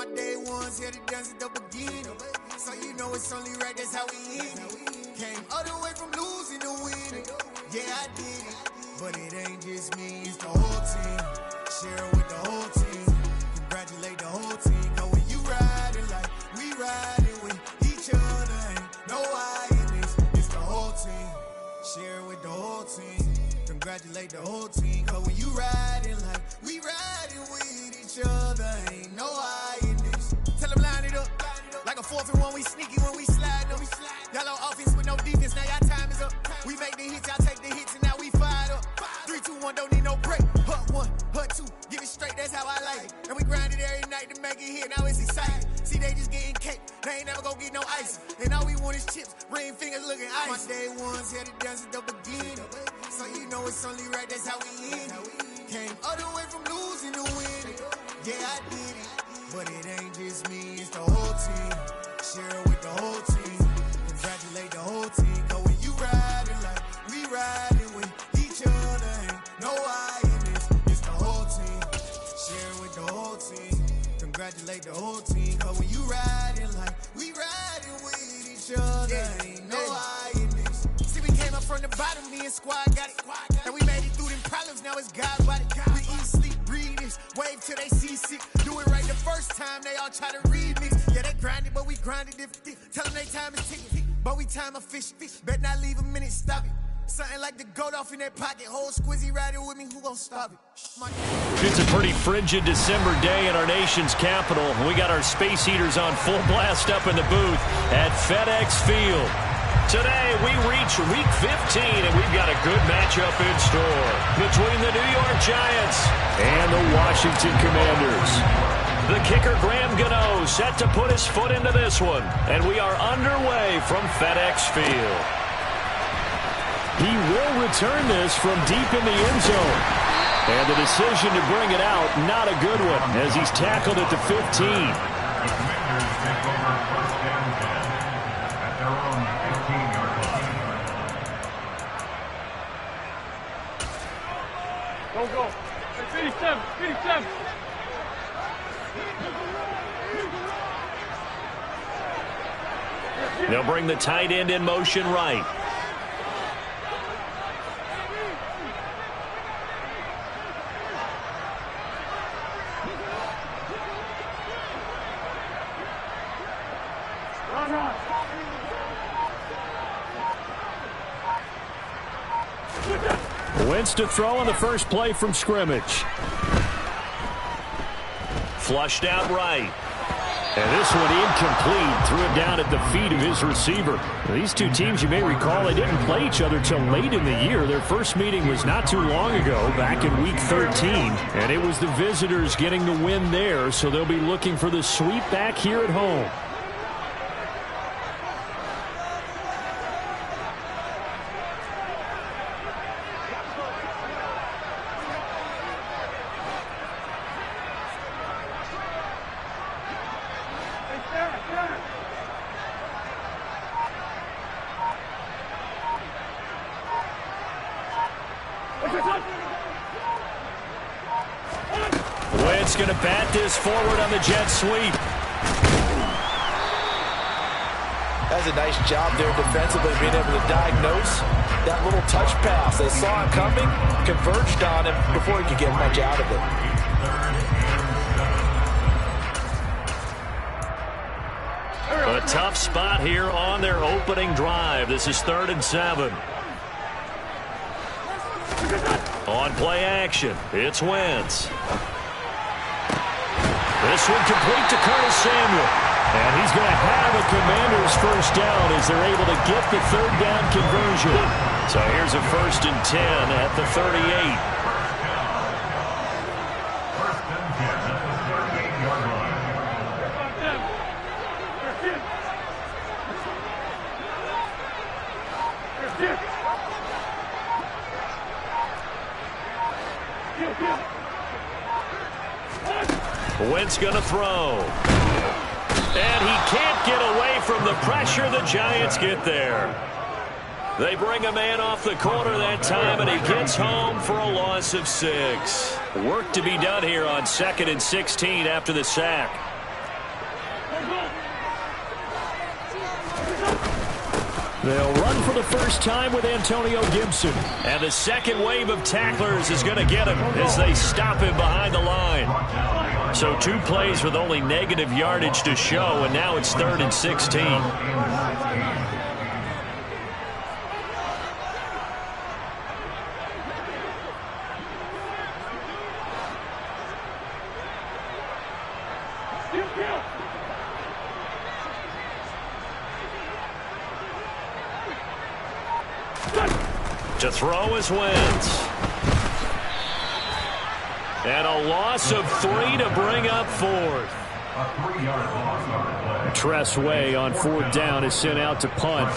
my day ones here to dance at the beginning. So you know it's only right, that's how we end it. Came all the way from losing to winning. Yeah, I did it. But it ain't just me, it's the whole team. Share it with the whole team. Congratulate the whole team. Cause when you riding like we riding with each other, ain't no I in this. It's the whole team. Share it with the whole team. Congratulate the whole team. Cause when you riding like we riding with each other, ain't no I in this. Tell them line it up. Like a 4th and 1, we sneaky when we slide them. Y'all on offense with no defense, now y'all time is up. We make the hits, y'all take the hits, and now we fired up. 3, 2, 1, don't need no break. Hut 1, hut 2, give it straight, that's how I like it. And we grind it every night to make it hit, now it's exciting. See, they just getting cake, they ain't never gonna get no ice. And all we want is chips, ring fingers looking ice. My day ones here to dance at the beginning. So you know it's only right, that's how we end it. Came all the way from losing to winning. Yeah, I did it. But it ain't just me, it's the whole team. Share it with the whole team. Congratulate the whole team. Cause when you riding like we riding with each other, ain't no I in this. It's the whole team. Share it with the whole team. Congratulate the whole team. Cause when you riding like we riding with each other, ain't no I in this. See, we came up from the bottom, me and squad got it. And we made it through them problems, now it's God body. We eat, sleep, breathe this, wave till they see sick. Do it right the first time, they all try to remix. Yeah, they grinded, but we grinded different. Tell them they time is ticking, but we time a fish. Bet not leave a minute, stop it. Something like the goat off in their pocket. Whole squizzy riding with me, who gon' stop it? It's a pretty frigid December day in our nation's capital. We got our space heaters on full blast up in the booth at FedEx Field. Today, we reach Week 15, and we've got a good matchup in store between the New York Giants and the Washington Commanders. The kicker, Graham Gano, set to put his foot into this one, and we are underway from FedEx Field. He will return this from deep in the end zone. And the decision to bring it out, not a good one, as he's tackled at the 15. Go. 57. They'll bring the tight end in motion right. Wentz to throw on the first play from scrimmage. Flushed out right. And this one incomplete. Threw it down at the feet of his receiver. These two teams, you may recall, they didn't play each other till late in the year. Their first meeting was not too long ago, back in Week 13. And it was the visitors getting the win there, so they'll be looking for the sweep back here at home. Wentz going to bat this forward on the jet sweep. That's a nice job there defensively, being able to diagnose that little touch pass. They saw it coming, converged on him before he could get much out of it. A tough spot here on their opening drive. This is 3rd and 7. On play action, it's Wentz. This one complete to Curtis Samuel. And he's going to have a Commanders first down as they're able to get the 3rd down conversion. So here's a 1st and 10 at the 38. Wentz going to throw. And he can't get away from the pressure. The Giants get there. They bring a man off the corner that time, and he gets home for a loss of 6. Work to be done here on 2nd and 16 after the sack. They'll run for the first time with Antonio Gibson. And the second wave of tacklers is going to get him as they stop him behind the line. So 2 plays with only negative yardage to show, and now it's 3rd and 16. To throw is Wentz. And a loss of 3 to bring up 4th. Tress Way on 4th down is sent out to punt.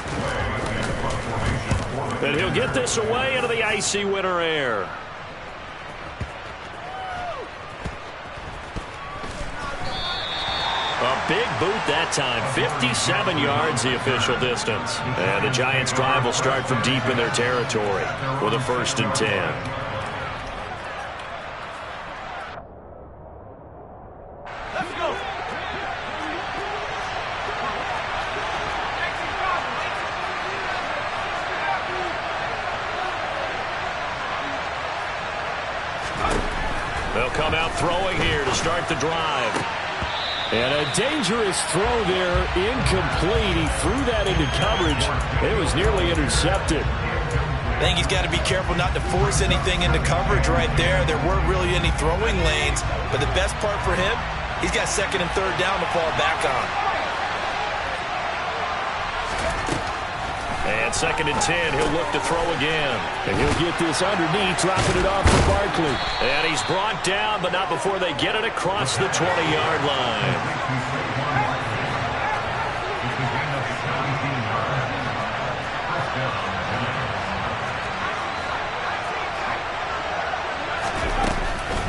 And he'll get this away into the icy winter air. A big boot that time. 57 yards the official distance. And the Giants' drive will start from deep in their territory with a 1st and 10. They'll come out throwing here to start the drive. And a dangerous throw there, incomplete. He threw that into coverage. It was nearly intercepted. I think he's got to be careful not to force anything into coverage right there. There weren't really any throwing lanes, but the best part for him, he's got 2nd and 3rd down to fall back on. And 2nd and 10, he'll look to throw again. And he'll get this underneath, dropping it off for Barkley. And he's brought down, but not before they get it across the 20-yard line.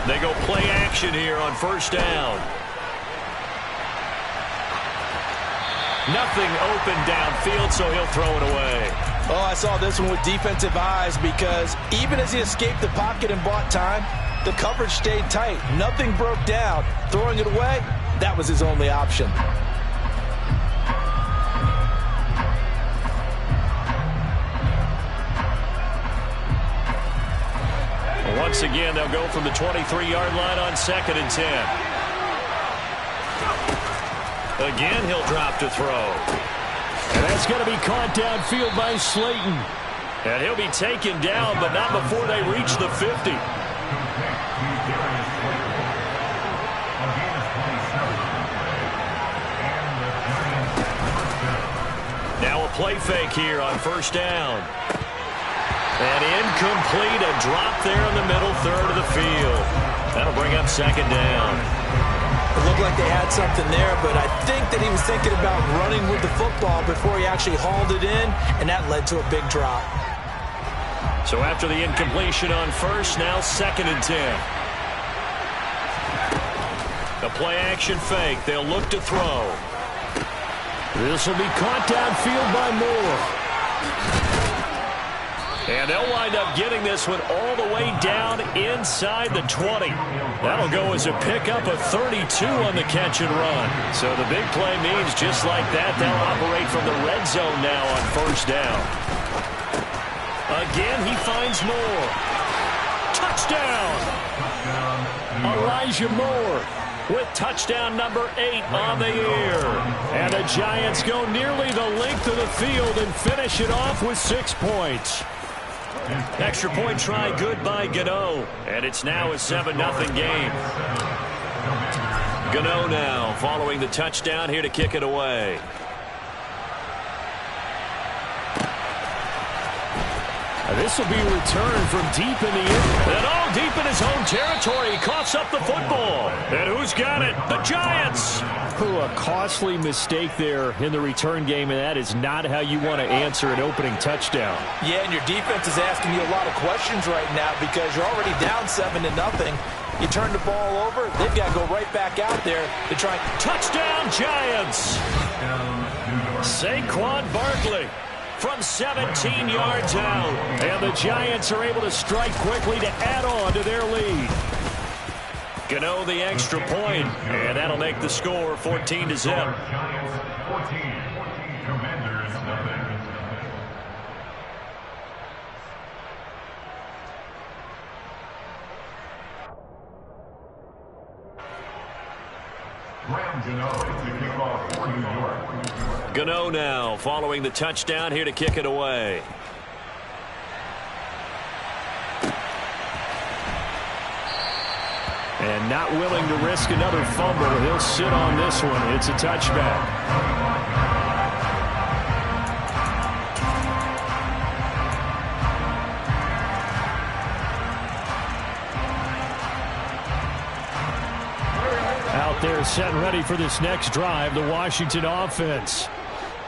They go play action here on 1st down. Nothing open downfield, so he'll throw it away. Oh, I saw this one with defensive eyes because even as he escaped the pocket and bought time, the coverage stayed tight. Nothing broke down. Throwing it away, that was his only option. Once again, they'll go from the 23-yard line on 2nd and 10. Again, he'll drop to throw. And that's going to be caught downfield by Slayton. And he'll be taken down, but not before they reach the 50. Now a play fake here on 1st down. And incomplete, a drop there in the middle 3rd of the field. That'll bring up 2nd down. It looked like they had something there, but I think that he was thinking about running with the football before he actually hauled it in, and that led to a big drop. So after the incompletion on 1st, now 2nd and 10. The play action fake. They'll look to throw. This will be caught downfield by Moore. And they'll wind up getting this one all the way down inside the 20. That'll go as a pickup of 32 on the catch and run. So the big play means just like that, they'll operate from the red zone now on 1st down. Again, he finds Moore. Touchdown! Elijah Moore with touchdown number 8 on the year. And the Giants go nearly the length of the field and finish it off with 6 points. Extra point try good by Gano. And it's now a 7-0 game. Gano now following the touchdown here to kick it away. This will be returned from deep in the end. And all deep in his own territory. He coughs up the football. And who's got it? The Giants. A costly mistake there in the return game, and that is not how you want to answer an opening touchdown. Yeah, and your defense is asking you a lot of questions right now because you're already down 7-0. You turn the ball over, they've got to go right back out there to try. Touchdown, Giants. Saquon Barkley from 17 yards out. And the Giants are able to strike quickly to add on to their lead. Gano the extra point, and that'll make the score 14-0. Gano now following the touchdown here to kick it away. And not willing to risk another fumble. He'll sit on this one. It's a touchback. Out there set and ready for this next drive, the Washington offense.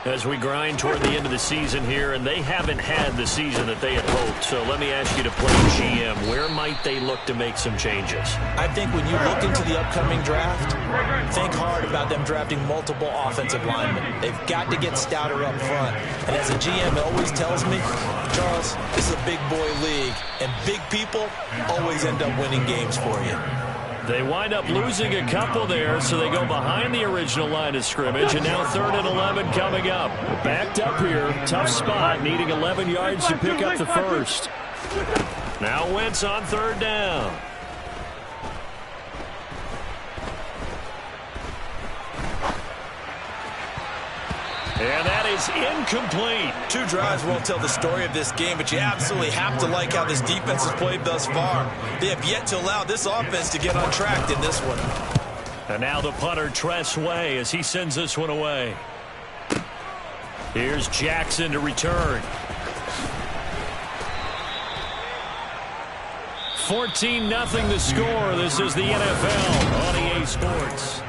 As we grind toward the end of the season here, and they haven't had the season that they had hoped. So let me ask you to play GM. Where might they look to make some changes? I think when you look into the upcoming draft, think hard about them drafting multiple offensive linemen. They've got to get stouter up front. And as a GM, it always tells me, Charles, this is a big boy league, and big people always end up winning games for you. They wind up losing a couple there, so they go behind the original line of scrimmage, and now 3rd and 11 coming up. Backed up here, tough spot, needing 11 yards to pick up the first. Now Wentz on 3rd down. And that is incomplete. 2 drives won't tell the story of this game, but you absolutely have to like how this defense has played thus far. They have yet to allow this offense to get on track in this one. And now the punter, Tress Way, as he sends this one away. Here's Jackson to return. 14-0 the score. This is the NFL on EA Sports.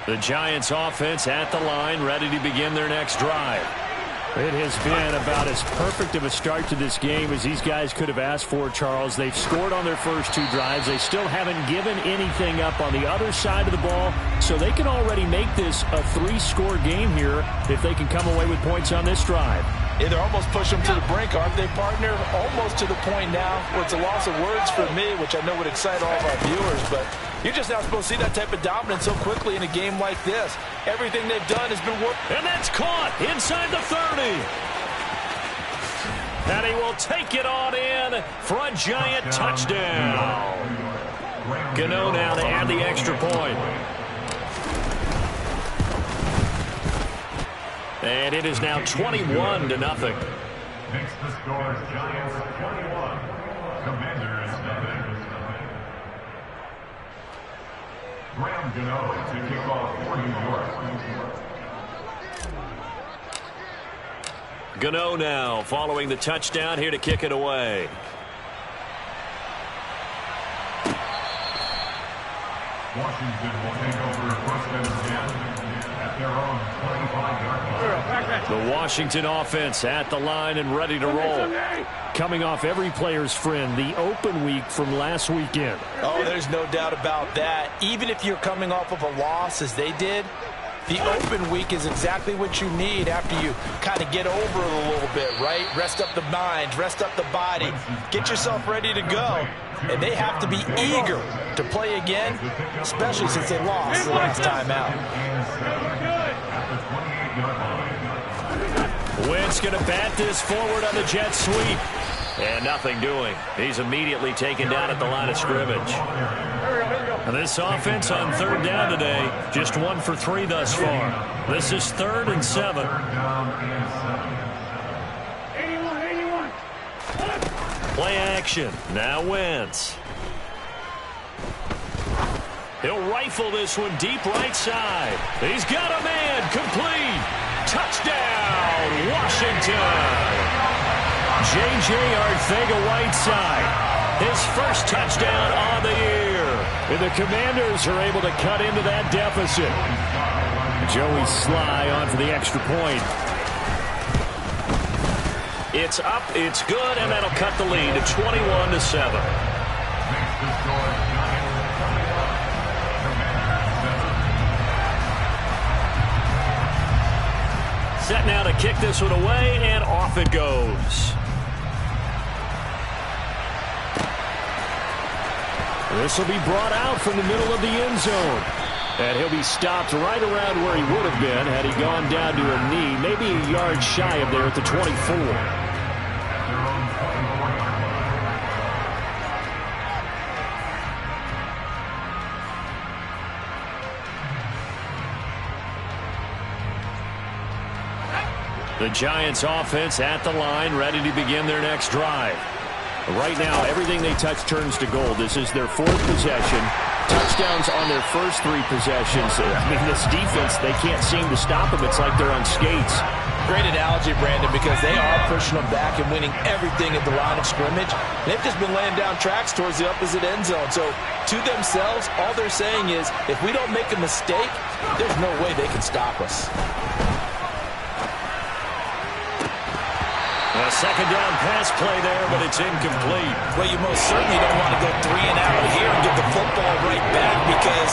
The Giants offense at the line, ready to begin their next drive. It has been about as perfect of a start to this game as these guys could have asked for, Charles. They've scored on their first 2 drives. They still haven't given anything up on the other side of the ball, so they can already make this a 3-score game here if they can come away with points on this drive. Yeah, they're almost pushing them to the brink, aren't they, partner? Almost to the point now where it's a loss of words for me, which I know would excite all of our viewers, but you're just not supposed to see that type of dominance so quickly in a game like this. Everything they've done has been work. And that's caught inside the 30. And he will take it on in for a Giant touchdown. Gano now to add the extra point. And it is now 21-0. Next to score, Giants 21. Commanders nothing. Graham Gano to kick off for New York. Gano now following the touchdown here to kick it away. Washington will take over 1st and 10 at their own 25-yard line. The Washington offense at the line and ready to roll. Coming off every player's friend, the open week from last weekend. Oh, there's no doubt about that. Even if you're coming off of a loss as they did, the open week is exactly what you need after you kind of get over it a little bit, right? Rest up the mind, rest up the body, get yourself ready to go. And they have to be eager to play again, especially since they lost the last time out. Wentz going to bat this forward on the jet sweep. And nothing doing. He's immediately taken down at the line of scrimmage. And this offense on 3rd down today, just 1 for 3 thus far. This is 3rd and 7. Play action. Now Wentz. He'll rifle this one deep right side. He's got a man. Complete. Touchdown, Washington. J.J. Arcega-Whiteside, his first touchdown on the year. And the Commanders are able to cut into that deficit. Joey Sly on for the extra point. It's up, it's good, and that'll cut the lead to 21-7. Set now to kick this one away, and off it goes. This will be brought out from the middle of the end zone. And he'll be stopped right around where he would have been had he gone down to a knee, maybe a yard shy of there at the 24. The Giants offense at the line, ready to begin their next drive. Right now, everything they touch turns to gold. This is their 4th possession. Touchdowns on their first 3 possessions. I mean, this defense, they can't seem to stop them. It's like they're on skates. Great analogy, Brandon, because they are pushing them back and winning everything at the line of scrimmage. They've just been laying down tracks towards the opposite end zone. So, to themselves, all they're saying is, if we don't make a mistake, there's no way they can stop us. A second down pass play there, but it's incomplete. Well, you most certainly don't want to go 3 and out here and get the football right back because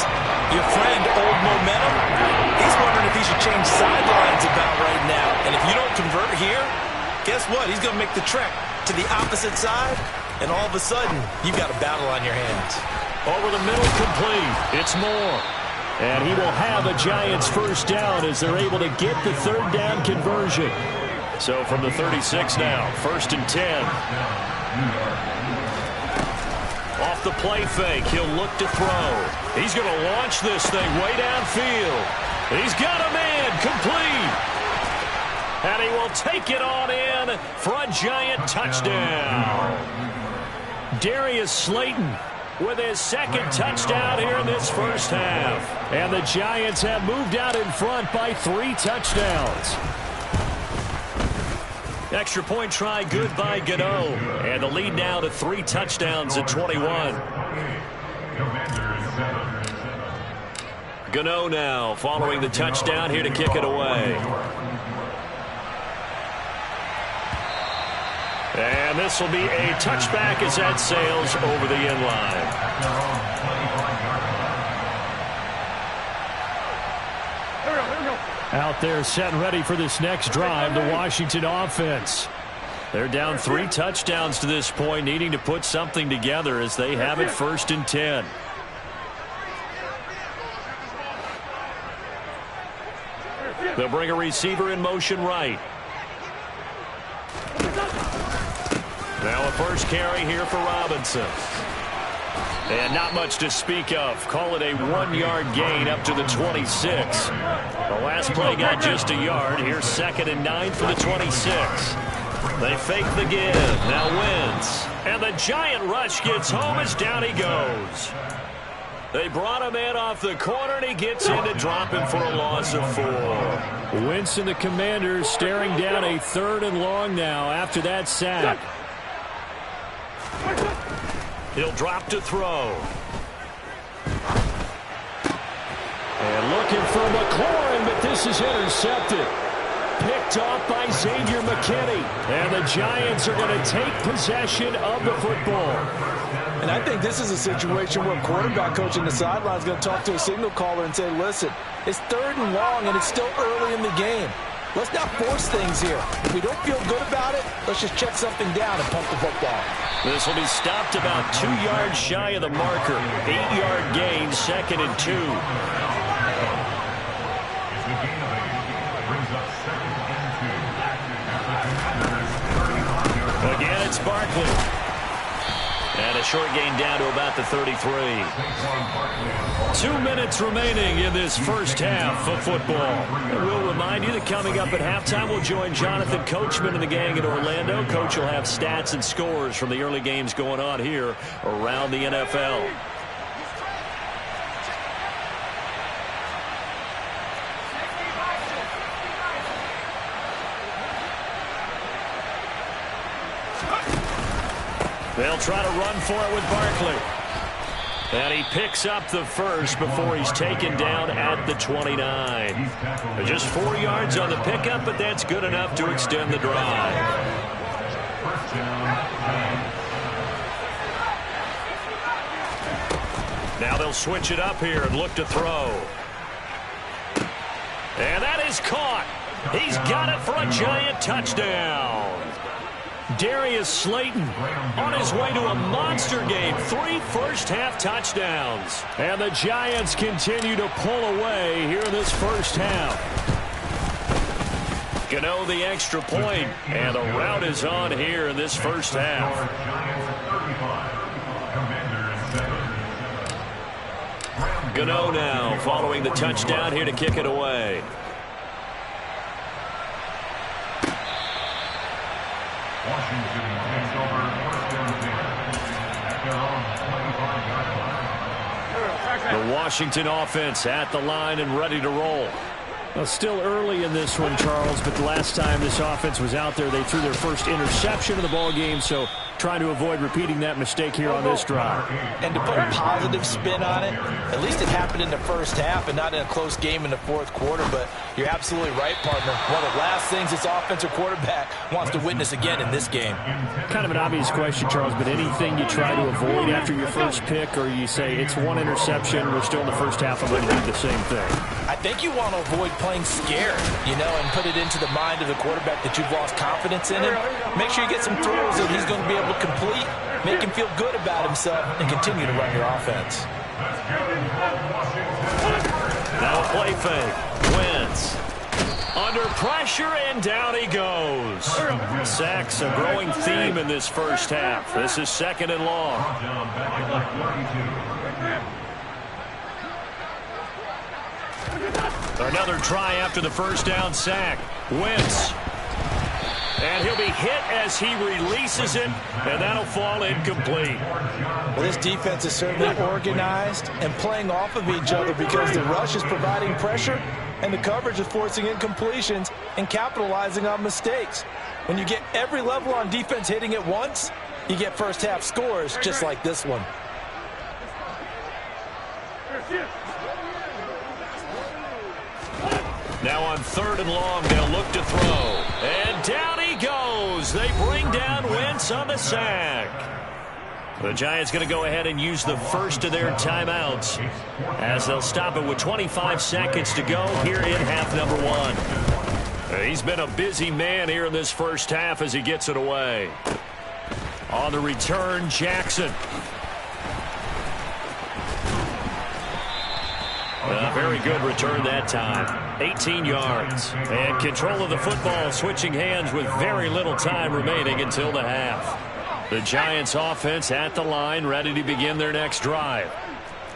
your friend, Old Momentum, he's wondering if he should change sidelines about right now. And if you don't convert here, guess what? He's going to make the trek to the opposite side, and all of a sudden, you've got a battle on your hands. Over the middle, complete. It's Moore. And he will have a Giants first down as they're able to get the 3rd down conversion. So from the 36 now, 1st and 10. Off the play fake, he'll look to throw. He's going to launch this thing way downfield. He's got a man, complete. And he will take it on in for a Giant touchdown. Darius Slayton with his 2nd touchdown here in this first half. And the Giants have moved out in front by 3 touchdowns. Extra point try good by Gano. And the lead now to 3 touchdowns at 21. Gano now following the touchdown here to kick it away. And this will be a touchback as that sails over the end line. Out there set and ready for this next drive, the Washington offense. They're down 3 touchdowns to this point, needing to put something together as they have it 1st and 10. They'll bring a receiver in motion right. Now a first carry here for Robinson. And not much to speak of. Call it a 1-yard gain up to the 26. The last play got just a yard. Here's 2nd and 9 for the 26. They fake the give. Now Wentz. And the Giant rush gets home as down he goes. They brought him in off the corner, and he gets in to drop him for a loss of 4. Wentz and the Commanders staring down a 3rd and long now after that sack. He'll drop to throw. And looking for McLaurin, but this is intercepted. Picked off by Xavier McKinney. And the Giants are going to take possession of the football. And I think this is a situation where a quarterback coach on the sideline is going to talk to a signal caller and say, listen, it's 3rd and long, and it's still early in the game. Let's not force things here. If we don't feel good about it, let's just check something down and pump the football. This will be stopped about 2 yards shy of the marker. 8-yard gain, 2nd and 2. Again, it's Barkley. And a short gain down to about the 33. 2 minutes remaining in this first half of football. And we'll remind you that coming up at halftime, we'll join Jonathan Coachman and the gang in Orlando. Coach will have stats and scores from the early games going on here around the NFL. They'll try to run for it with Barkley. And he picks up the first before he's taken down at the 29. Just 4 yards on the pickup, but that's good enough to extend the drive. Now they'll switch it up here and look to throw. And that is caught. He's got it for a Giant touchdown. Darius Slayton on his way to a monster game. 3 first-half touchdowns. And the Giants continue to pull away here in this first half. Gano the extra point, and the route is on here in this first half. Gano now following the touchdown here to kick it away. Washington takes over first down 10 at their own 25-yard line. The Washington offense at the line and ready to roll. Well, still early in this one, Charles, but the last time this offense was out there, they threw their first interception of the ball game, so trying to avoid repeating that mistake here on this drive. And to put a positive spin on it, at least it happened in the first half and not in a close game in the fourth quarter, but you're absolutely right, partner. One of the last things this offensive quarterback wants to witness again in this game. Kind of an obvious question, Charles, but anything you try to avoid after your first pick, or you say it's one interception, we're still in the first half, I'm going to do the same thing? I think you want to avoid playing scared, and put it into the mind of the quarterback that you've lost confidence in him. Make sure you get some throws that he's going to be able to complete, make him feel good about himself, and continue to run your offense. Now a play fake. Wentz under pressure, and down he goes. Sacks a growing theme in this first half. This is 2nd and long. Another try after the first down sack. Wentz. And he'll be hit as he releases it, and that'll fall incomplete. Well, this defense is certainly organized and playing off of each other because the rush is providing pressure and the coverage is forcing incompletions and capitalizing on mistakes. When you get every level on defense hitting at once, you get first half scores just like this one. Now on 3rd and long, they'll look to throw. And down he goes. They bring down Wentz on the sack. The Giants going to go ahead and use the first of their timeouts as they'll stop it with 25 seconds to go here in half number 1. He's been a busy man here in this first half as he gets it away. On the return, Jackson. A very good return that time. 18 yards. And control of the football switching hands with very little time remaining until the half. The Giants offense at the line ready to begin their next drive.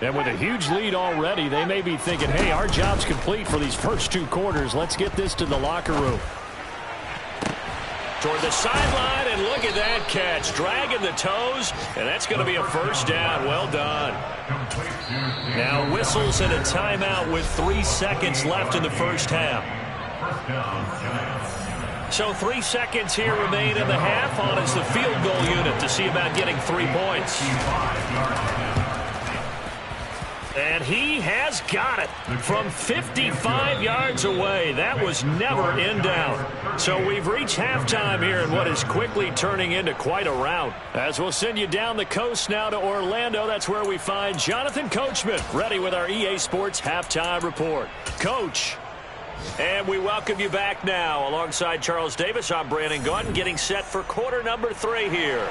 And with a huge lead already, they may be thinking, hey, our job's complete for these first 2 quarters. Let's get this to the locker room. Toward the sideline, and look at that catch. Dragging the toes, and that's going to be a first down. Well done. Now whistles and a timeout with 3 seconds left in the first half. So 3 seconds here remain in the half. On is the field goal unit to see about getting 3 points. And he has got it from 55 yards away. That was never in doubt. So we've reached halftime here in what is quickly turning into quite a rout. As we'll send you down the coast now to Orlando, that's where we find Jonathan Coachman ready with our EA Sports Halftime Report. Coach. And we welcome you back now. Alongside Charles Davis, I'm Brandon Gaudin, getting set for quarter number 3 here.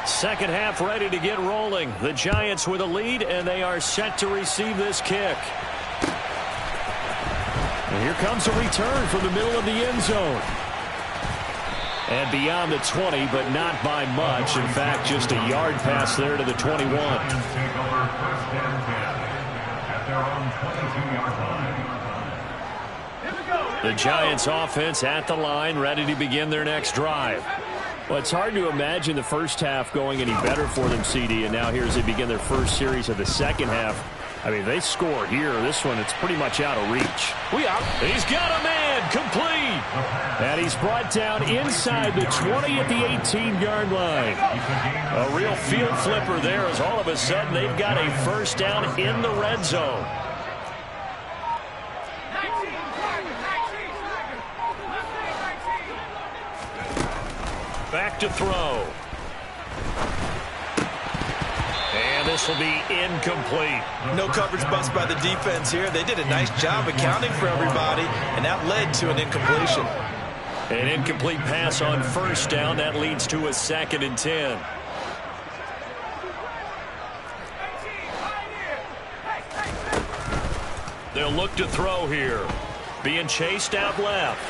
Second half ready to get rolling. The Giants with a lead, and they are set to receive this kick. And here comes a return from the middle of the end zone. And beyond the 20, but not by much. In fact, just a yard pass there to the 21. The Giants offense at the line, ready to begin their next drive. Well, it's hard to imagine the first half going any better for them, CD, and now here as they begin their first series of the second half. I mean, they score here. This one, it's pretty much out of reach. He's got a man, complete. And he's brought down inside the 20 at the 18-yard line. A real field flipper there as all of a sudden they've got a first down in the red zone. Back to throw. And this will be incomplete. No coverage bust by the defense here. They did a nice job accounting for everybody, and that led to an incompletion. An incomplete pass on first down. That leads to a 2nd and 10. They'll look to throw here. Being chased out left.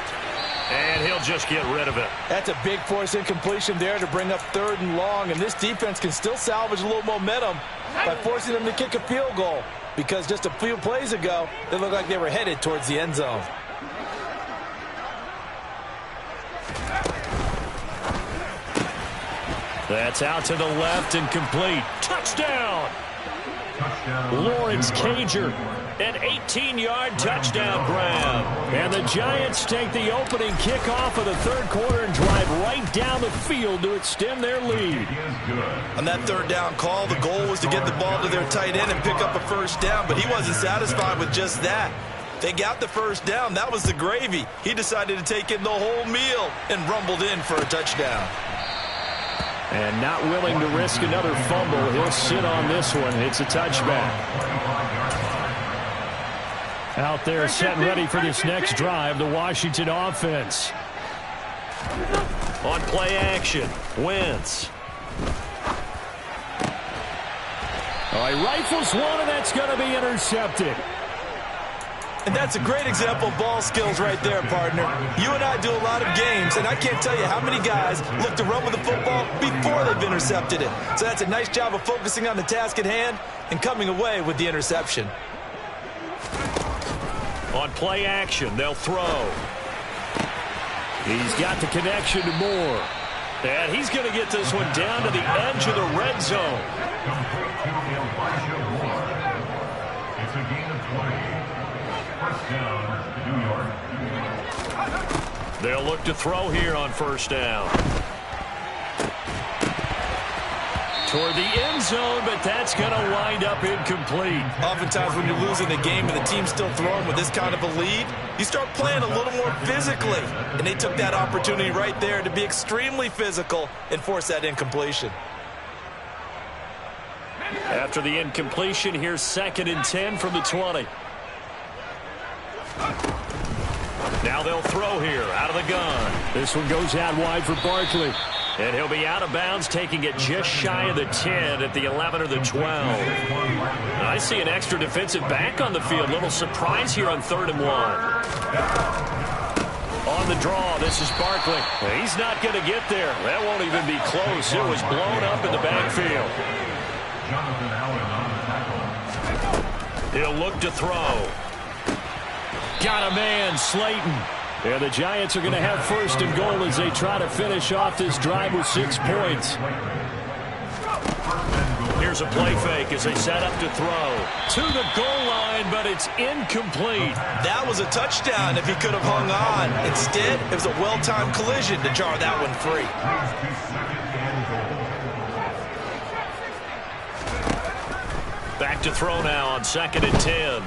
And he'll just get rid of it. That's a big force incompletion there to bring up 3rd and long. And this defense can still salvage a little momentum by forcing them to kick a field goal. Because just a few plays ago, they looked like they were headed towards the end zone. That's out to the left and complete. Touchdown! Lawrence Cager, an 18-yard touchdown grab. And the Giants take the opening kickoff of the 3rd quarter and drive right down the field to extend their lead. On that 3rd down call, the goal was to get the ball to their tight end and pick up a 1st down, but he wasn't satisfied with just that. They got the 1st down. That was the gravy. He decided to take in the whole meal and rumbled in for a touchdown. And not willing to risk another fumble, he'll sit on this one. It's a touchback. Out there set and ready for this next drive, the Washington offense. On play action, Wentz. All right, rifles one, and that's going to be intercepted. And that's a great example of ball skills right there, partner. You and I do a lot of games, and I can't tell you how many guys look to run with the football before they've intercepted it. So that's a nice job of focusing on the task at hand and coming away with the interception. On play action, they'll throw. He's got the connection to Moore. And he's going to get this one down to the edge of the red zone. It's a gain of 20. First down, New York. They'll look to throw here on 1st down. Toward the end zone, but that's going to wind up incomplete. Oftentimes when you're losing the game and the team's still throwing with this kind of a lead, you start playing a little more physically. And they took that opportunity right there to be extremely physical and force that incompletion. After the incompletion, here's 2nd and 10 from the 20. Now they'll throw here out of the gun. This one goes out wide for Barkley. And he'll be out of bounds, taking it just shy of the 10 at the 11 or the 12. I see an extra defensive back on the field. Little surprise here on 3rd and 1. On the draw, this is Barkley. He's not going to get there. That won't even be close. It was blown up in the backfield. Jonathan Allen on the tackle. He'll look to throw. Got a man, Slayton. And the Giants are going to have 1st and goal as they try to finish off this drive with 6 points. Here's a play fake as they set up to throw. To the goal line, but it's incomplete. That was a touchdown if he could have hung on. Instead, it was a well-timed collision to jar that one free. Back to throw now on 2nd and 10.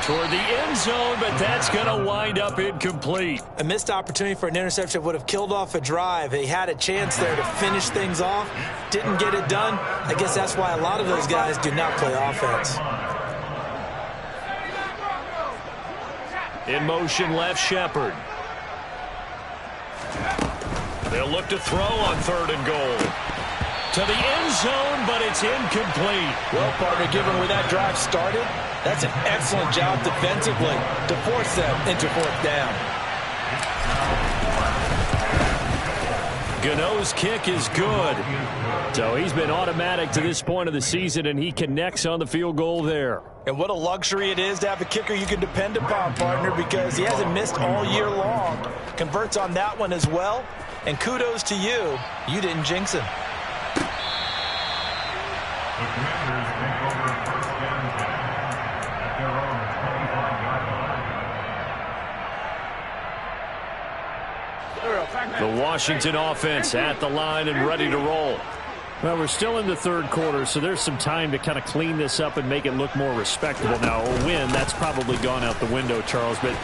Toward the end zone, but that's going to wind up incomplete. A missed opportunity for an interception would have killed off a drive. He had a chance there to finish things off. Didn't get it done. I guess that's why a lot of those guys do not play offense. In motion, left Shepard. They'll look to throw on 3rd and goal. To the end zone, but it's incomplete. Well, partner, given where that drive started, that's an excellent job defensively to force them into 4th down. Gano's kick is good. So he's been automatic to this point of the season, and he connects on the field goal there. And what a luxury it is to have a kicker you can depend upon, partner, because he hasn't missed all year long. Converts on that one as well. And kudos to you. You didn't jinx him. The Commanders take over 1st and 10 at their own 25-yard line. The Washington offense at the line and ready to roll. Well, we're still in the 3rd quarter, so there's some time to kind of clean this up and make it look more respectable. Now, a win, that's probably gone out the window, Charles, but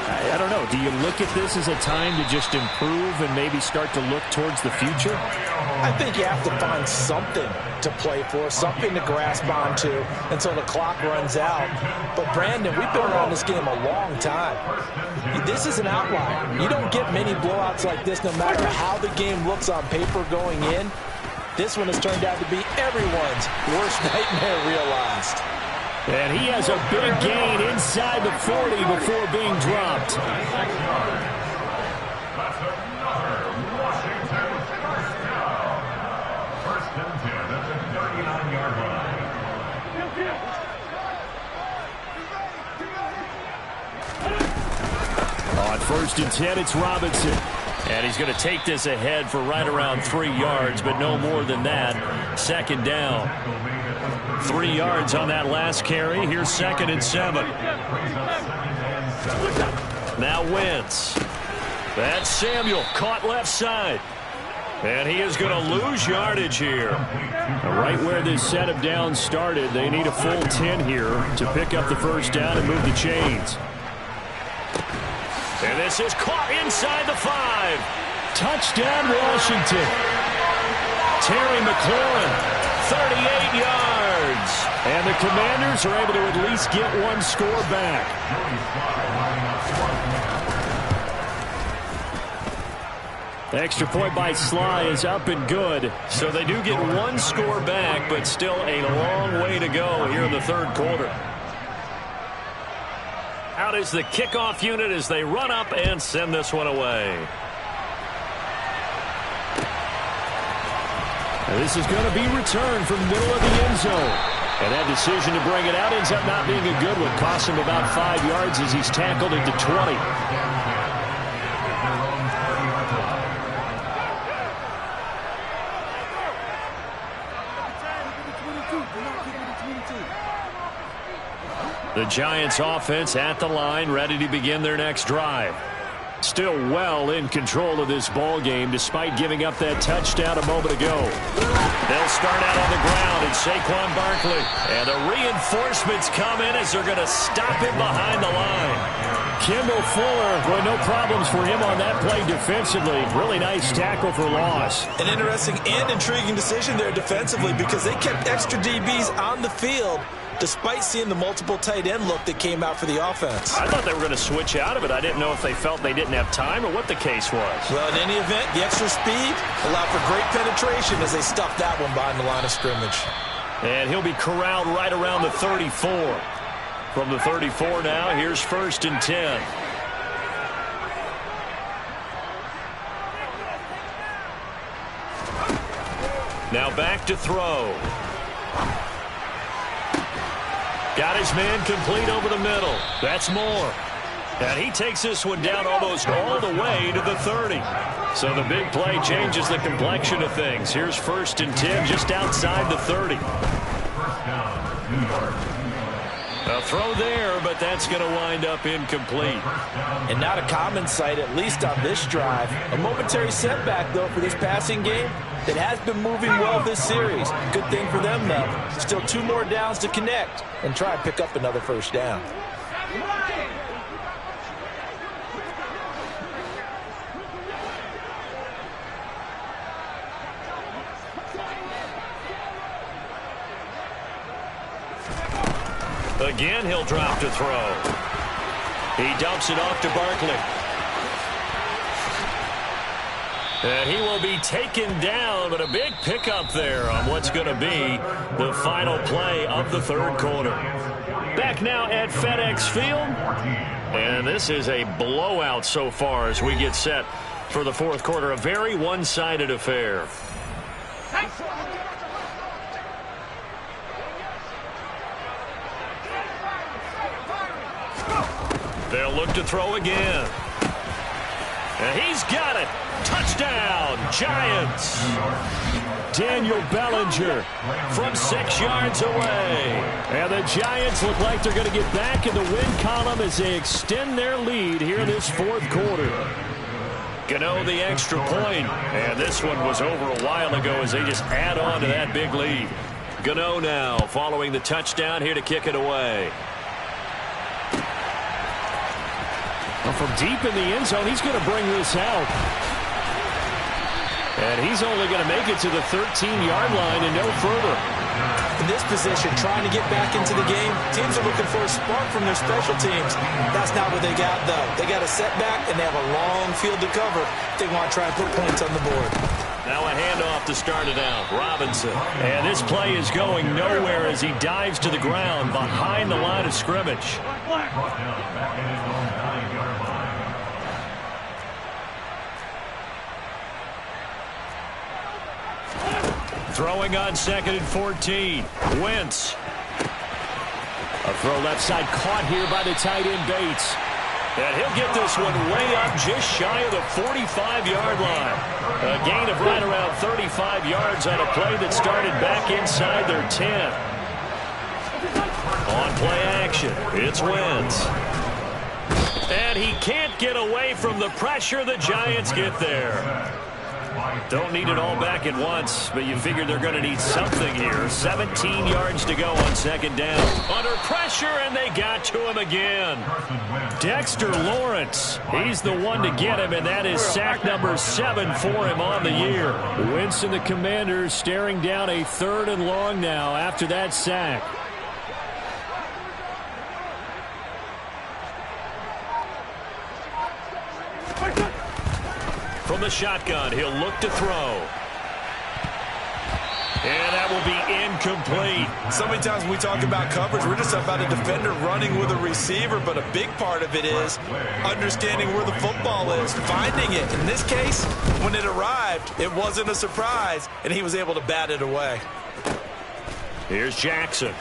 I don't know. Do you look at this as a time to just improve and maybe start to look towards the future? I think you have to find something to play for, something to grasp onto until the clock runs out. But, Brandon, we've been around this game a long time. This is an outlier. You don't get many blowouts like this no matter how the game looks on paper going in. This one has turned out to be everyone's worst nightmare realized. And he has a big gain inside the 40 before being dropped. That's another Washington first down. First and 10 at the 39-yard line. On first and 10, it's Robinson. And he's going to take this ahead for right around 3 yards, but no more than that. Second down. 3 yards on that last carry. Here's 2nd and 7. Now Wentz. That's Samuel, caught left side. And he is going to lose yardage here. Right where this set of downs started, they need a full 10 here to pick up the first down and move the chains. And this is caught inside the 5. Touchdown, Washington. Terry McLaurin, 38 yards. And the Commanders are able to at least get one score back. The extra point by Sly is up and good. So they do get one score back, but still a long way to go here in the third quarter. Out is the kickoff unit as they run up and send this one away. And this is going to be returned from the middle of the end zone. And that decision to bring it out ends up not being a good one. Costs him about 5 yards as he's tackled into 20. The Giants offense at the line, ready to begin their next drive. Still well in control of this ball game despite giving up that touchdown a moment ago. They'll start out on the ground and Saquon Barkley. And the reinforcements come in as they're going to stop him behind the line. Kendall Fuller, boy, no problems for him on that play defensively. Really nice tackle for loss. An interesting and intriguing decision there defensively because they kept extra DBs on the field despite seeing the multiple tight end look that came out for the offense. I thought they were going to switch out of it. I didn't know if they felt they didn't have time or what the case was. Well, in any event, the extra speed allowed for great penetration as they stuffed that one behind the line of scrimmage. And he'll be corralled right around the 34. From the 34 now, here's 1st and 10. Now back to throw. Got his man complete over the middle. That's Moore. And he takes this one down almost all the way to the 30. So the big play changes the complexion of things. Here's 1st and 10 just outside the 30. A throw there, but that's going to wind up incomplete. And not a common sight, at least on this drive. A momentary setback, though, for this passing game that has been moving well this series. Good thing for them, though. Still 2 more downs to connect and try and pick up another first down. Again, he'll drop to throw. He dumps it off to Barkley. And he will be taken down, but a big pickup there on what's going to be the final play of the third quarter. Back now at FedEx Field. And this is a blowout so far as we get set for the fourth quarter. A very one-sided affair. They'll look to throw again. And he's got it. Touchdown, Giants. Daniel Bellinger from 6 yards away. And the Giants look like they're going to get back in the win column as they extend their lead here in this fourth quarter. Gano the extra point. And this one was over a while ago as they just add on to that big lead. Gano now following the touchdown here to kick it away. Well, from deep in the end zone, he's going to bring this out. And he's only going to make it to the 13-yard line and no further. In this position, trying to get back into the game, teams are looking for a spark from their special teams. That's not what they got, though. They got a setback, and they have a long field to cover if they want to try and put points on the board. Now a handoff to start it out. Robinson. And this play is going nowhere as he dives to the ground behind the line of scrimmage. Throwing on 2nd and 14. Wentz. A throw left side caught here by the tight end Bates. And he'll get this one way up just shy of the 45-yard line. A gain of right around 35 yards on a play that started back inside their 10. On play action, it's Wentz. And he can't get away from the pressure. The Giants get there. Don't need it all back at once, but you figure they're going to need something here. 17 yards to go on 2nd down. Under pressure, and they got to him again. Dexter Lawrence, he's the one to get him, and that is sack number 7 for him on the year. Wentz and the Commanders staring down a 3rd and long now after that sack. From the shotgun, he'll look to throw. And that will be incomplete. So many times when we talk about coverage, we're just about a defender running with a receiver, but a big part of it is understanding where the football is, finding it. In this case, when it arrived, it wasn't a surprise, and he was able to bat it away. Here's Jackson.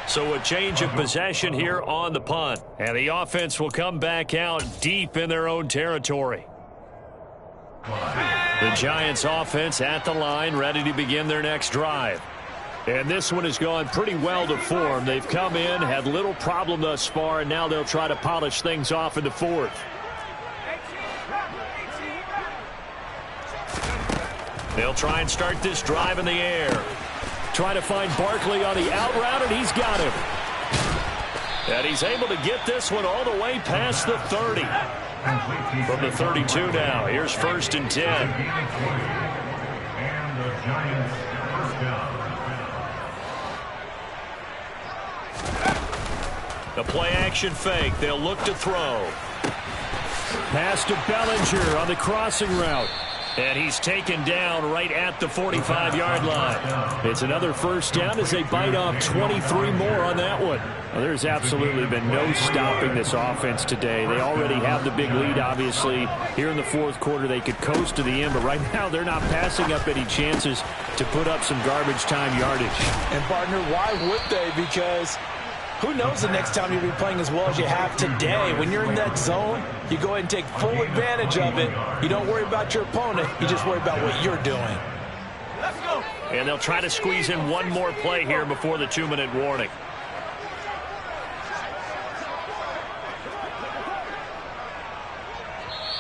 So a change of possession here on the punt. And the offense will come back out deep in their own territory. The Giants offense at the line, ready to begin their next drive. And this one has gone pretty well to form. They've come in, had little problem thus far, and now they'll try to polish things off in the 4th. They'll try and start this drive in the air. Try to find Barkley on the out route, and he's got him. And he's able to get this one all the way past the 30. From the 32 now, here's 1st and 10. And the Giants first down. The play action fake. They'll look to throw. Pass to Bellinger on the crossing route. And he's taken down right at the 45-yard line. It's another 1st down as they bite off 23 more on that one. Well, there's absolutely been no stopping this offense today. They already have the big lead, obviously. Here in the 4th quarter, they could coast to the end, but right now they're not passing up any chances to put up some garbage time yardage. And, partner, why would they? Because who knows the next time you'll be playing as well as you have today. When you're in that zone, you go ahead and take full advantage of it. You don't worry about your opponent. You just worry about what you're doing. Let's go. And they'll try to squeeze in one more play here before the 2-minute warning.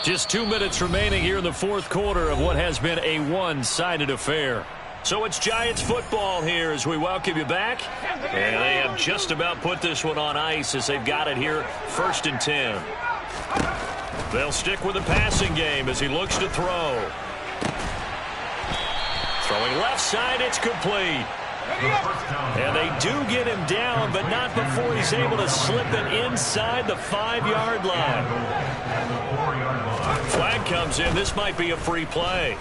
Just 2 minutes remaining here in the 4th quarter of what has been a one-sided affair. So it's Giants football here as we welcome you back. And they have just about put this one on ice as they've got it here, 1st and 10. They'll stick with the passing game as he looks to throw. Throwing left side, it's complete. And they do get him down, but not before he's able to slip it inside the 5-yard line. Flag comes in. This might be a free play.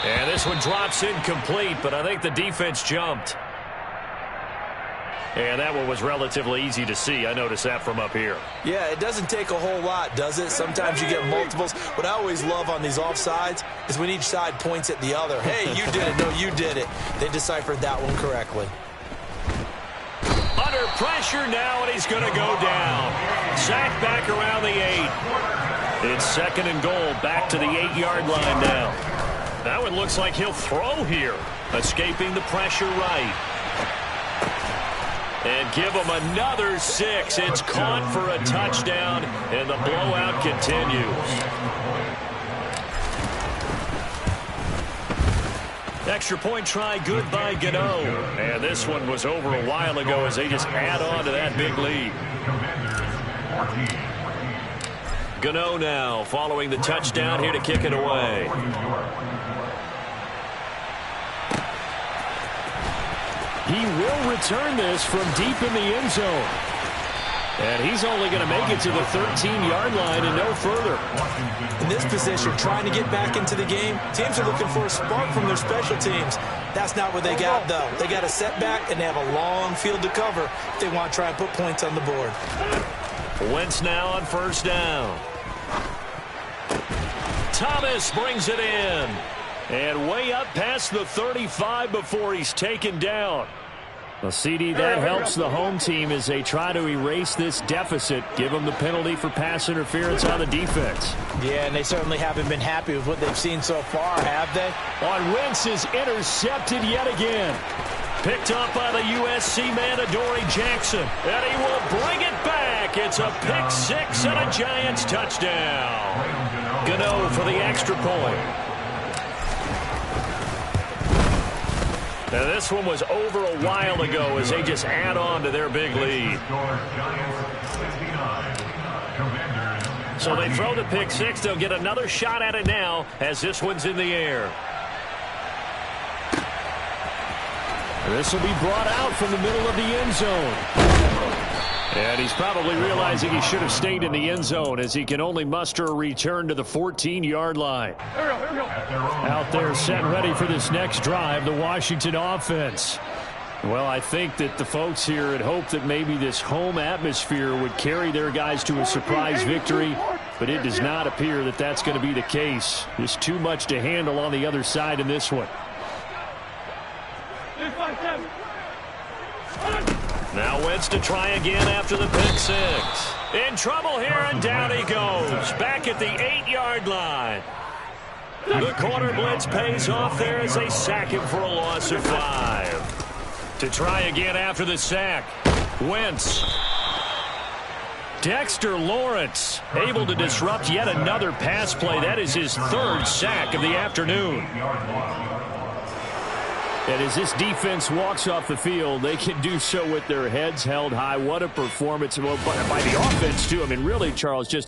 And this one drops incomplete, but I think the defense jumped. And that one was relatively easy to see. I noticed that from up here. Yeah, it doesn't take a whole lot, does it? Sometimes you get multiples. What I always love on these offsides is when each side points at the other. Hey, you did it. No, you did it. They deciphered that one correctly. Under pressure now, and he's going to go down. Sacked back around the 8. It's 2nd and goal, back to the 8-yard line now. That one looks like he'll throw here. Escaping the pressure right. And give him another 6. It's caught for a touchdown, and the blowout continues. Extra point try good by Gano. And this one was over a while ago as they just add on to that big lead. Gano now following the touchdown here to kick it away. He will return this from deep in the end zone. And he's only going to make it to the 13-yard line and no further. In this position, trying to get back into the game, teams are looking for a spark from their special teams. That's not what they got, though. They got a setback, and they have a long field to cover if they want to try and put points on the board. Wentz now on first down. Thomas brings it in. And way up past the 35 before he's taken down. Well, CD, that helps the home team as they try to erase this deficit, give them the penalty for pass interference on the defense. Yeah, and they certainly haven't been happy with what they've seen so far, have they? On Wentz is intercepted yet again. Picked up by the USC man, Adoree Jackson. And he will bring it back. It's a pick six and a Giants touchdown. Gano for the extra point. Now, this one was over a while ago as they just add on to their big lead. So they throw the pick six. They'll get another shot at it now as this one's in the air. This will be brought out from the middle of the end zone. And he's probably realizing he should have stayed in the end zone as he can only muster a return to the 14-yard line. Out there set ready for this next drive, the Washington offense. Well, I think that the folks here had hoped that maybe this home atmosphere would carry their guys to a surprise victory, but it does not appear that that's going to be the case. There's too much to handle on the other side in this one. Now Wentz to try again after the pick six. In trouble here, and down he goes. Back at the 8-yard line. The corner blitz pays off there as they sack him for a loss of 5. To try again after the sack. Wentz. Dexter Lawrence able to disrupt yet another pass play. That is his 3rd sack of the afternoon. And as this defense walks off the field, they can do so with their heads held high. What a performance by the offense, too. I mean, really, Charles, just